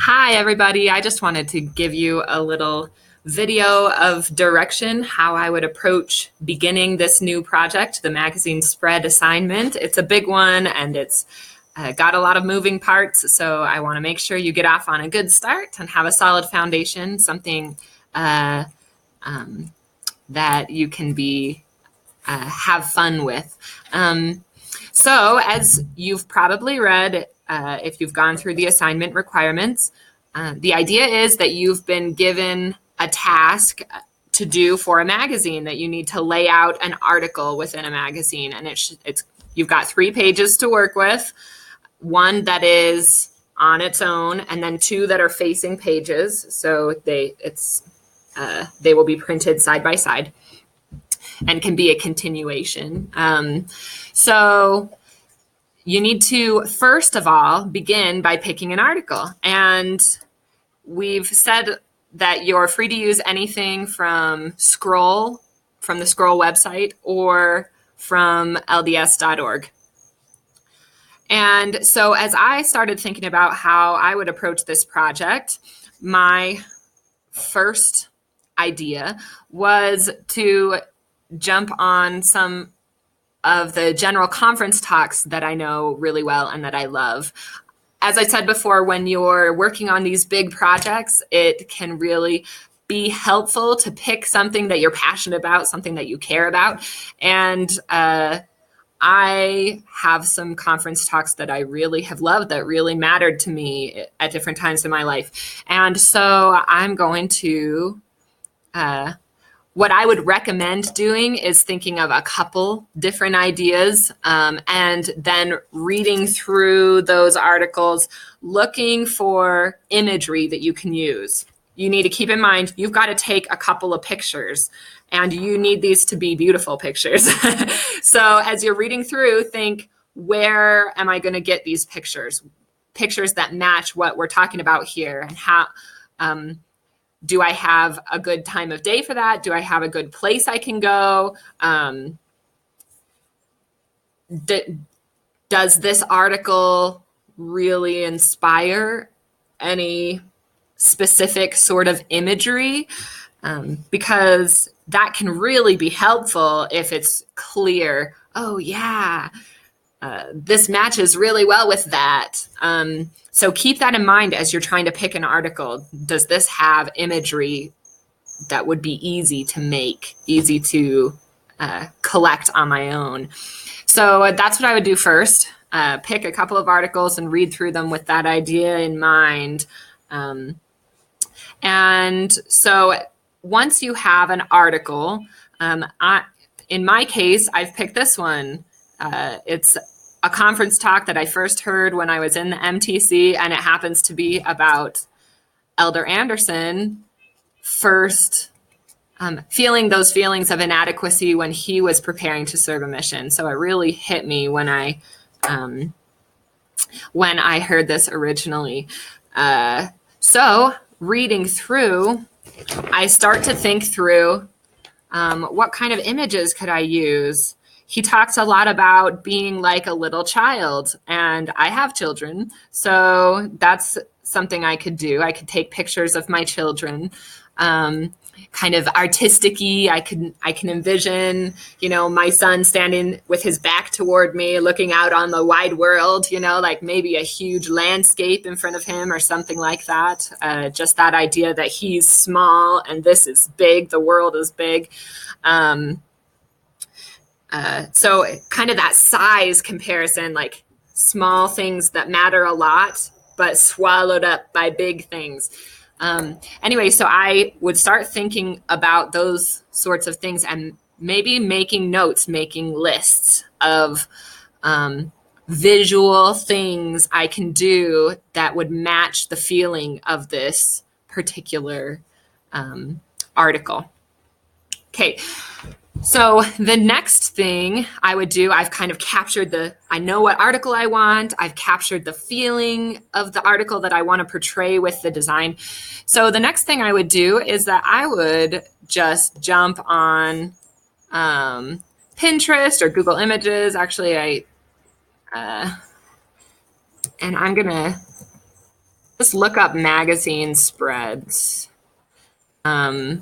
Hi, everybody. I just wanted to give you a little video of direction, how I would approach beginning this new project, the magazine spread assignment. It's a big one and it's got a lot of moving parts, so I want to make sure you get off on a good start and have a solid foundation, something uh, um, that you can have fun with. So, as you've probably read, if you've gone through the assignment requirements, the idea is that you've been given a task to do for a magazine, that you need to lay out an article within a magazine, and you've got 3 pages to work with, one that is on its own, and then 2 that are facing pages, so they will be printed side by side and can be a continuation. So you need to, first of all, begin by picking an article. And we've said that you're free to use anything from Scroll, from the Scroll website, or from LDS.org. And so as I started thinking about how I would approach this project, my first idea was to jump on some of the general conference talks that I know really well and that I love. As I said before, when you're working on these big projects, it can really be helpful to pick something that you're passionate about, something that you care about. And I have some conference talks that I really have loved, that really mattered to me at different times in my life. And so I'm going to what I would recommend doing is thinking of a couple different ideas, and then reading through those articles, looking for imagery that you can use. You need to keep in mind, you've got to take a couple of pictures, and you need these to be beautiful pictures. So as you're reading through, think, where am I going to get these pictures? Pictures that match what we're talking about here, and how do I have a good time of day for that? Do I have a good place I can go? Does this article really inspire any specific sort of imagery? Because that can really be helpful if it's clear, oh yeah, this matches really well with that. So keep that in mind as you're trying to pick an article. Does this have imagery that would be easy to make, easy to collect on my own? So that's what I would do first. Pick a couple of articles and read through them with that idea in mind. And so once you have an article, in my case, I've picked this one. It's a conference talk that I first heard when I was in the MTC, and it happens to be about Elder Anderson first feeling those feelings of inadequacy when he was preparing to serve a mission. So it really hit me when I heard this originally. So reading through, I start to think through what kind of images could I use? He talks a lot about being like a little child, and I have children, so that's something I could do. I could take pictures of my children, kind of artistic-y. I can envision, my son standing with his back toward me, looking out on the wide world, like maybe a huge landscape in front of him or something like that. Just that idea that he's small and this is big, the world is big. So kind of that size comparison, like small things that matter a lot, but swallowed up by big things. Anyway, so I would start thinking about those sorts of things and maybe making notes, making lists of visual things I can do that would match the feeling of this particular article. Okay. So the next thing I would do, I've kind of captured I know what article I want. I've captured the feeling of the article that I want to portray with the design. So the next thing I would do is that I would just jump on Pinterest or Google Images. Actually, and I'm going to Just look up magazine spreads. And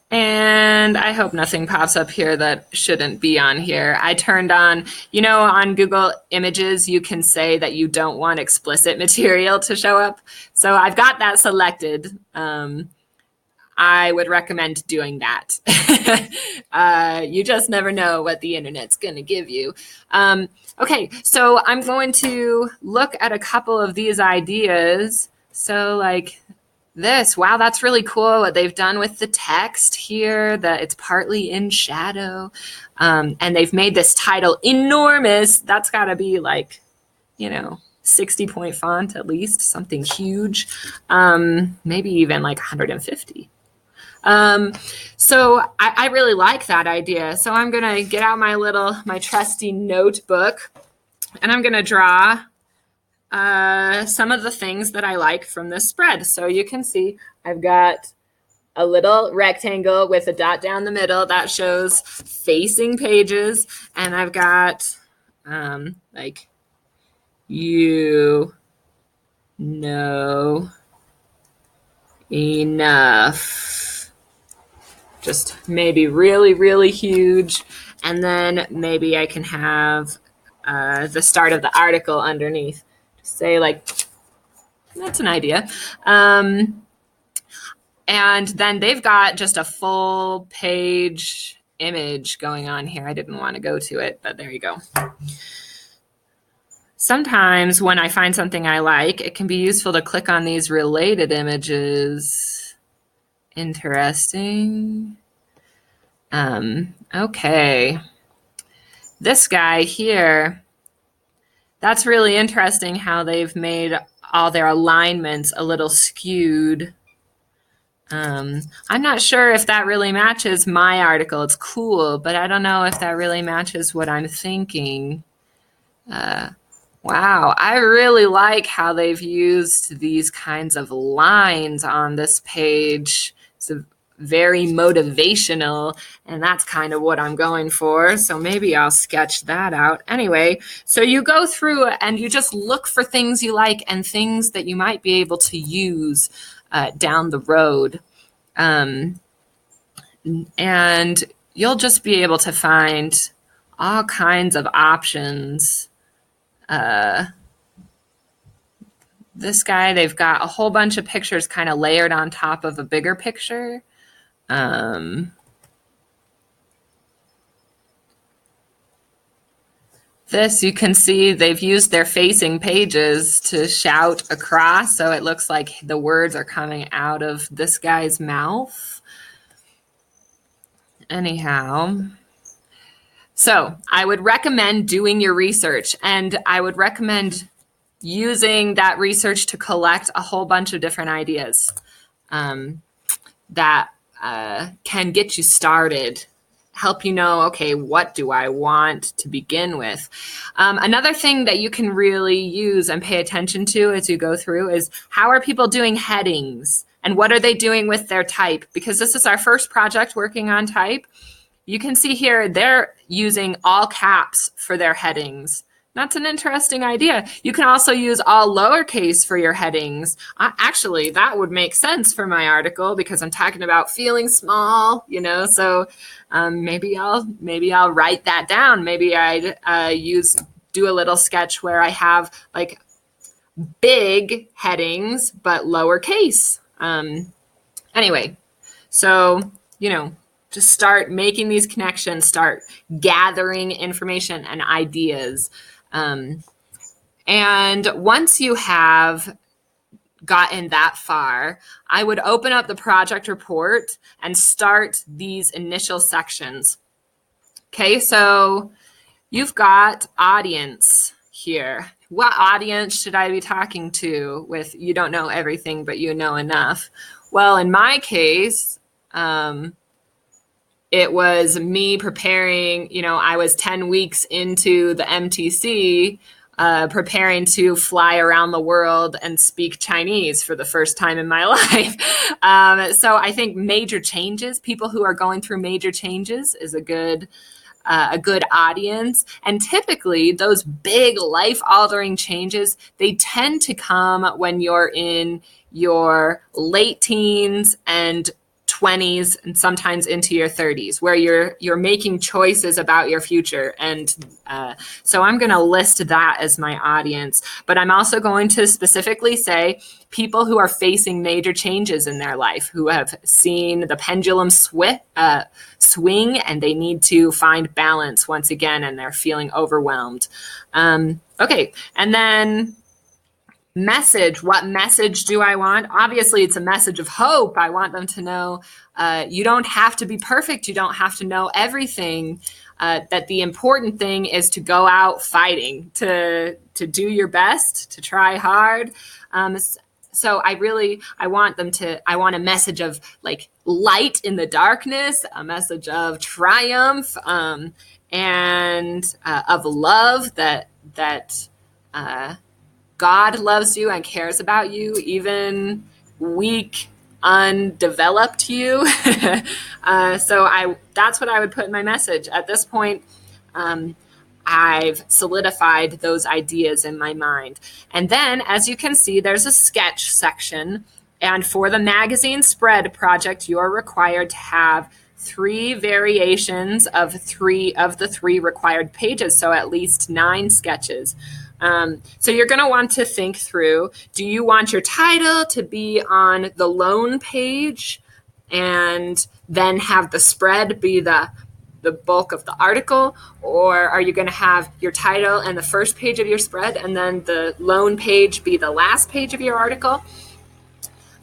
I hope nothing pops up here that shouldn't be on here. I turned on, on Google Images, you can say that you don't want explicit material to show up. So I've got that selected. I would recommend doing that. You just never know what the internet's going to give you. Okay, so I'm going to look at a couple of these ideas. So like this, wow, that's really cool what they've done with the text here, that it's partly in shadow. And they've made this title enormous. That's got to be like, 60-point font at least, something huge. Maybe even like 150. So I really like that idea. So I'm going to get out my trusty notebook, and I'm going to draw some of the things that I like from this spread. So you can see I've got a little rectangle with a dot down the middle that shows facing pages. And I've got like, you know enough. Just maybe really, really huge. And then maybe I can have the start of the article underneath. Say like, that's an idea. And then they've got just a full page image going on here. I didn't want to go to it, but there you go. Sometimes when I find something I like, it can be useful to click on these related images. Interesting. Okay. This guy here, that's really interesting how they've made all their alignments a little skewed. I'm not sure if that really matches my article. It's cool, but I don't know if that really matches what I'm thinking. Wow, I really like how they've used these kinds of lines on this page. It's very motivational, and that's kind of what I'm going for. So maybe I'll sketch that out. Anyway, so you go through and you just look for things you like and things that you might be able to use down the road. And you'll just be able to find all kinds of options. This guy, they've got a whole bunch of pictures kind of layered on top of a bigger picture. This, you can see they've used their facing pages to shout across, so it looks like the words are coming out of this guy's mouth. Anyhow, so I would recommend doing your research, and I would recommend using that research to collect a whole bunch of different ideas that can get you started, help you know, okay, what do I want to begin with? Another thing that you can really use and pay attention to as you go through is how are people doing headings and what are they doing with their type? Because this is our first project working on type. You can see here they're using all caps for their headings. That's an interesting idea. You can also use all lowercase for your headings. Actually, that would make sense for my article because I'm talking about feeling small, so maybe I'll write that down. Maybe I'd do a little sketch where I have like big headings, but lowercase. Anyway, so, just start making these connections, start gathering information and ideas. And once you have gotten that far, I would open up the project report and start these initial sections. Okay, so you've got audience here. What audience should I be talking to with you don't know everything, but you know enough? Well, in my case, it was me preparing, I was 10 weeks into the MTC, preparing to fly around the world and speak Chinese for the first time in my life. So I think major changes, people who are going through major changes is a good a good audience. And typically those big life-altering changes, they tend to come when you're in your late teens and 20s and sometimes into your 30s, where you're making choices about your future. And so I'm going to list that as my audience, but I'm also going to specifically say people who are facing major changes in their life, who have seen the pendulum swing and they need to find balance once again, and they're feeling overwhelmed. Okay, and then message. What message do I want? Obviously, it's a message of hope. I want them to know you don't have to be perfect. You don't have to know everything. That the important thing is to go out fighting, to do your best, to try hard. So I want a message of like light in the darkness, a message of triumph, and of love that God loves you and cares about you, even weak, undeveloped you. So that's what I would put in my message. At this point, I've solidified those ideas in my mind. And then, as you can see, there's a sketch section. And for the magazine spread project, you're required to have 3 variations of the 3 required pages, so at least 9 sketches. So you're going to want to think through, do you want your title to be on the lone page and then have the spread be the bulk of the article? Or are you going to have your title and the first page of your spread and then the lone page be the last page of your article?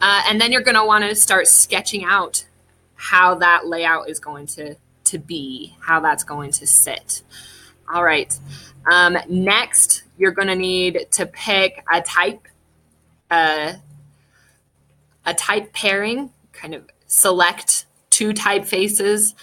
And then you're going to want to start sketching out how that layout is going to be, how that's going to sit. All right. Next, you're going to need to pick a type pairing, kind of select 2 typefaces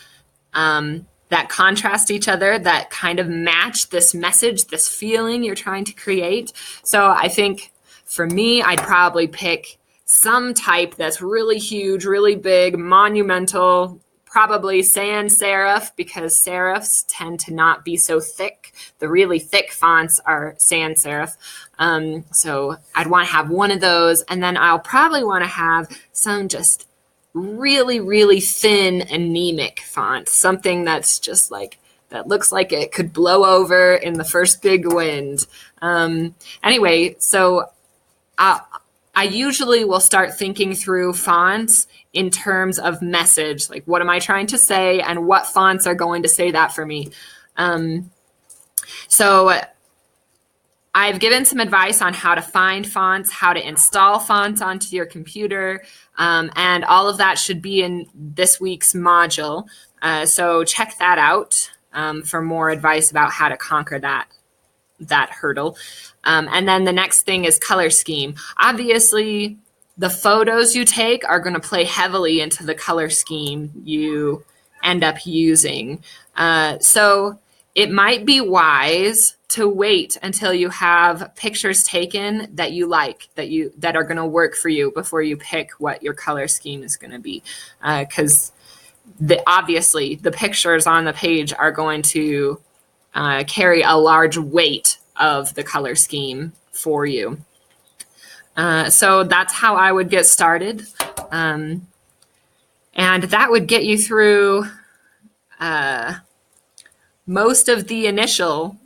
that contrast each other, that kind of match this message, this feeling you're trying to create. So I think for me, I'd probably pick some type that's really huge, really big, monumental, probably sans serif, because serifs tend to not be so thick. The really thick fonts are sans serif. So I'd want to have one of those. And then I'll probably want to have some just really, really thin, anemic font, something that's just like, that looks like it could blow over in the first big wind. Anyway, so I usually will start thinking through fonts in terms of message, like what am I trying to say and what fonts are going to say that for me. So I've given some advice on how to find fonts, how to install fonts onto your computer, and all of that should be in this week's module. So check that out for more advice about how to conquer that hurdle. And then the next thing is color scheme. Obviously, the photos you take are going to play heavily into the color scheme you end up using. So it might be wise to wait until you have pictures taken that you like, that are going to work for you before you pick what your color scheme is going to be. Because obviously the pictures on the page are going to carry a large weight of the color scheme for you. So that's how I would get started. And that would get you through most of the initial,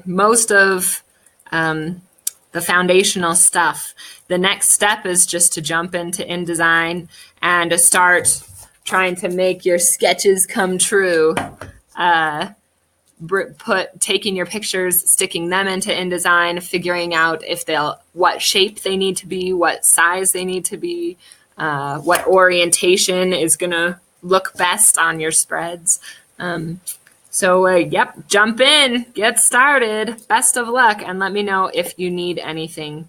most of the foundational stuff. The next step is just to jump into InDesign and to start trying to make your sketches come true. Taking your pictures, sticking them into InDesign, figuring out what shape they need to be, what size they need to be, what orientation is going to look best on your spreads. Jump in, get started. Best of luck, and let me know if you need anything